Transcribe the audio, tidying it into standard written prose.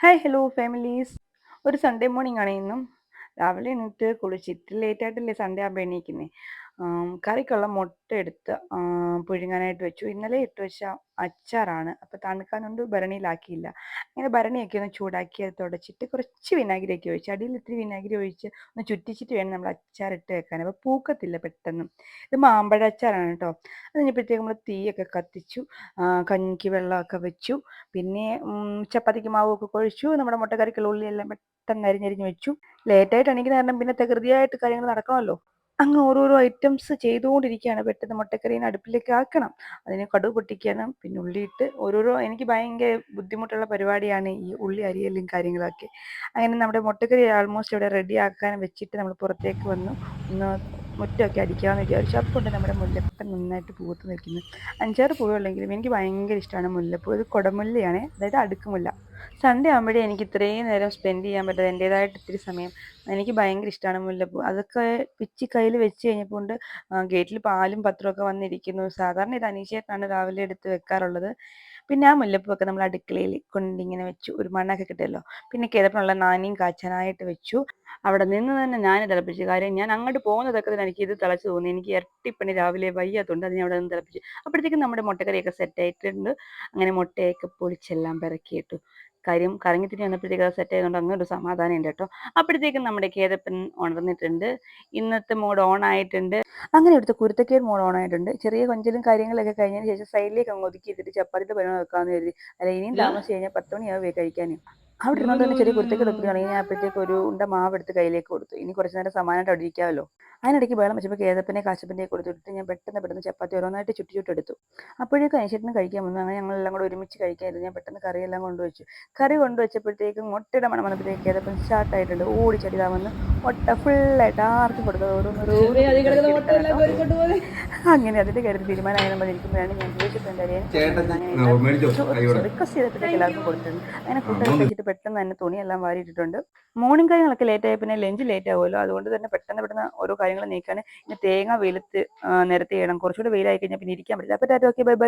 Hi hello families. ഒരു Sunday morning ആണ് ഇന്നും. രാവിലെ എണീറ്റ് കുളിച്ച് ഇത്തിരി ലേറ്റായിട്ടല്ലേ സൺഡേ ആകുമ്പോൾ എണീക്കുന്നത്. കറിക്കുള്ള മുട്ട എടുത്ത് പുഴുങ്ങാനായിട്ട് വെച്ചു. ഇന്നലെ ഇട്ട് വെച്ച അച്ചാറാണ്. അപ്പോൾ തണുക്കാനുണ്ട് ഭരണിയിലാക്കിയില്ല. അങ്ങനെ ഭരണിയൊക്കെ ഒന്ന് ചൂടാക്കി അത് തുടച്ചിട്ട് കുറച്ച് വിനാഗിരിയൊക്കെ ഒഴിച്ച് അടിയിൽ ഇത്തിരി വിനാഗിരി ഒഴിച്ച് ഒന്ന് ചുറ്റിച്ചിട്ട് വേണം നമ്മൾ അച്ചാറിട്ട് വെക്കാൻ. അപ്പോൾ പൂക്കത്തില്ല പെട്ടെന്ന്. ഇത് മാമ്പഴ അച്ചാറാണ് കേട്ടോ. അത് കഴിഞ്ഞപ്പോഴത്തേക്ക് നമ്മൾ തീയൊക്കെ കത്തിച്ചു, കഞ്ഞിക്ക് വെള്ളമൊക്കെ വെച്ചു. പിന്നെ ചപ്പാത്തിക്ക് മാവൊക്കെ കുഴച്ചു. നമ്മുടെ മുട്ടക്കറിക്കുള്ള ഉള്ളിയെല്ലാം പെട്ടെന്ന് അരിഞ്ഞരിഞ്ഞ് വെച്ചു. ലേറ്റായിട്ട് എണീക്കുന്ന കാരണം പിന്നെ തകൃതിയായിട്ട് കാര്യങ്ങൾ നടക്കണമല്ലോ. അങ്ങ് ഓരോരോ ഐറ്റംസ് ചെയ്തുകൊണ്ടിരിക്കുകയാണ്. പെട്ടെന്ന് മുട്ടക്കറീനെ അടുപ്പിലേക്ക് ആക്കണം, അതിന് കടുക് പൊട്ടിക്കണം, പിന്നെ ഉള്ളിയിട്ട് ഓരോരോ എനിക്ക് ഭയങ്കര ബുദ്ധിമുട്ടുള്ള പരിപാടിയാണ് ഈ ഉള്ളി അരിയലും കാര്യങ്ങളൊക്കെ. അങ്ങനെ നമ്മുടെ മുട്ടക്കറി ആൾമോസ്റ്റ് ഇവിടെ റെഡി ആക്കാൻ വെച്ചിട്ട് നമ്മൾ പുറത്തേക്ക് വന്നു. ഒന്ന് മുറ്റമൊക്കെ അടിക്കാമെന്ന് വിചാരിച്ചു. അപ്പോൾ നമ്മുടെ മുല്ലപ്പൂ നന്നായിട്ട് പൂത്ത് നിൽക്കുന്നു. 5-6 പൂവുള്ളെങ്കിലും എനിക്ക് ഭയങ്കര ഇഷ്ടമാണ് മുല്ലപ്പൂ. ഇത് കുടമുല്ലയാണ്, അതായത് അടുക്കുമുല്ല. സൺഡേ ആകുമ്പോഴേ എനിക്ക് ഇത്രയും നേരം സ്പെൻഡ് ചെയ്യാൻ പറ്റാതെ എൻ്റേതായിട്ട് ഇത്തിരി സമയം. എനിക്ക് ഭയങ്കര ഇഷ്ടമാണ് മുല്ലപ്പൂ. അതൊക്കെ പിച്ചി കയ്യിൽ വെച്ച് കഴിഞ്ഞപ്പോൾ ഗേറ്റിൽ പാലും പത്രമൊക്കെ വന്നിരിക്കുന്നു. സാധാരണ ഇത് അനീഷേട്ടനാണ് രാവിലെ എടുത്ത് വെക്കാറുള്ളത്. പിന്നെ ആ മുല്ലപ്പൂവൊക്കെ നമ്മൾ അടുക്കളയിൽ കൊണ്ടിങ്ങനെ വെച്ചു, ഒരു മണ്ണൊക്കെ കിട്ടുമല്ലോ. പിന്നെ കിതപ്പിനുള്ള നാനിയും കാച്ചാനായിട്ട് വെച്ചു. അവിടെ നിന്ന് തന്നെ ഞാൻ തിളപ്പിച്ചു. കാര്യം ഞാൻ അങ്ങോട്ട് പോകുന്നതൊക്കെ തന്നെ എനിക്ക് ഇത് തിളച്ച് തോന്നി. എനിക്ക് ഇരട്ടിപ്പണി രാവിലെ വയ്യാത്തതുകൊണ്ട് അത് ഞാൻ അവിടെ നിന്ന് തിളപ്പിച്ചു. അപ്പോഴത്തേക്കും നമ്മുടെ മുട്ടക്കറിയൊക്കെ സെറ്റ് ആയിട്ടുണ്ട്. അങ്ങനെ മുട്ടയൊക്കെ പൊളിച്ചെല്ലാം പിറക്കിയിട്ടു. കാര്യം കറങ്ങിത്തിരി വന്നപ്പോഴത്തേക്ക് അത് സെറ്റ് ആയതുകൊണ്ട് അങ്ങനെ ഒരു സമാധാനം ഉണ്ട് കേട്ടോ. അപ്പോഴത്തേക്കും നമ്മുടെ കേതപ്പൻ ഉണർന്നിട്ടുണ്ട്. ഇന്നത്തെ മോഡ് ഓൺ ആയിട്ടുണ്ട്. അങ്ങനെ ഇവിടുത്തെ കുരുത്തക്കേട് മോഡ് ഓൺ ആയിട്ടുണ്ട്. ചെറിയ കൊഞ്ചലും കാര്യങ്ങളൊക്കെ കഴിഞ്ഞതിന് ശേഷം സൈഡിലേക്ക് അങ്ങ് ഒതുക്കി ഇട്ടിട്ട് ചപ്പാത്തിയുടെ പരിപാടി വെക്കാമെന്ന് കരുതി. അല്ല, ഇനിയും താമസിച്ച് കഴിഞ്ഞാൽ 10 മണിയാവും കഴിക്കാൻ. അവിടെ ഇരുന്നുകൊണ്ട് തന്നെ ചെറിയ കുരുത്തക്കേട് ഒപ്പിടി തുടങ്ങി. ഞാൻ അപ്പോഴത്തേക്ക് ഒരു ഉണ്ട മാവ് എടുത്ത് കയ്യിലേക്ക് കൊടുത്തു. ഇനി കുറച്ച് നേരം സമാനമായിട്ട് അവിടെ ഇരിക്കാമല്ലോ. അതിനിടയ്ക്ക് ബഹളം വെച്ചപ്പോൾ കേതപ്പനെ കാശപ്പൻ്റെ കൊടുത്തിട്ട് ഞാൻ പെട്ടെന്ന് ചപ്പാത്തി ഓരോന്നായിട്ട് ചുട്ടെടുത്തു. അപ്പോഴേക്കും അനിഷേട്ടനും കഴിക്കാൻ വന്നു. അങ്ങനെ ഞങ്ങളെല്ലാം കൂടെ ഒരുമിച്ച് കഴിക്കാമായിരുന്നു. ഞാൻ പെട്ടെന്ന് കറിയെല്ലാം കൊണ്ടുവച്ചു. കറി കൊണ്ടുവച്ചപ്പോഴത്തേക്കും മുട്ടയുടെ മണം വന്നപ്പോഴത്തേക്ക് കേതപ്പൻ സ്റ്റാർട്ടായിട്ടുണ്ട്. ഓടിച്ചടിതാ വന്ന് മുട്ട ഫുള്ളായിട്ട് ആർക്കും കൊടുത്തത് ഓരോന്നോരോ. അങ്ങനെ അതിൻ്റെ കാര്യത്തിൽ തീരുമാനമായി നമ്മൾ ഇരിക്കുമ്പോഴാണ് ഞാൻ ചോദിച്ചിട്ടുണ്ട് റിക്വസ്റ്റ് ചെയ്തപ്പോഴത്തേക്ക് എല്ലാവർക്കും കൊടുത്തിട്ടുണ്ട്. അങ്ങനെ ഫുഡൊക്കെ കഴിച്ചിട്ട് പെട്ടെന്ന് തന്നെ തുണിയെല്ലാം വാരിയിട്ടിട്ടുണ്ട്. മോർണിംഗ് കാര്യങ്ങളൊക്കെ ലേറ്റ് ആയി, പിന്നെ ലഞ്ച് ലേറ്റ് ആവുമല്ലോ. അതുകൊണ്ട് തന്നെ പെട്ടെന്ന് ഓരോ കാര്യങ്ങൾ നീക്കാണ്. പിന്നെ തേങ്ങ വെയിലത്ത് നിരത്തി ചെയ്യണം. കുറച്ചുകൂടെ വെയിലായി കഴിഞ്ഞാൽ പിന്നെ ഇരിക്കാൻ പറ്റില്ല. അപ്പോൾ ടാറ്റ, ഓക്കെ, ബൈ ബൈ.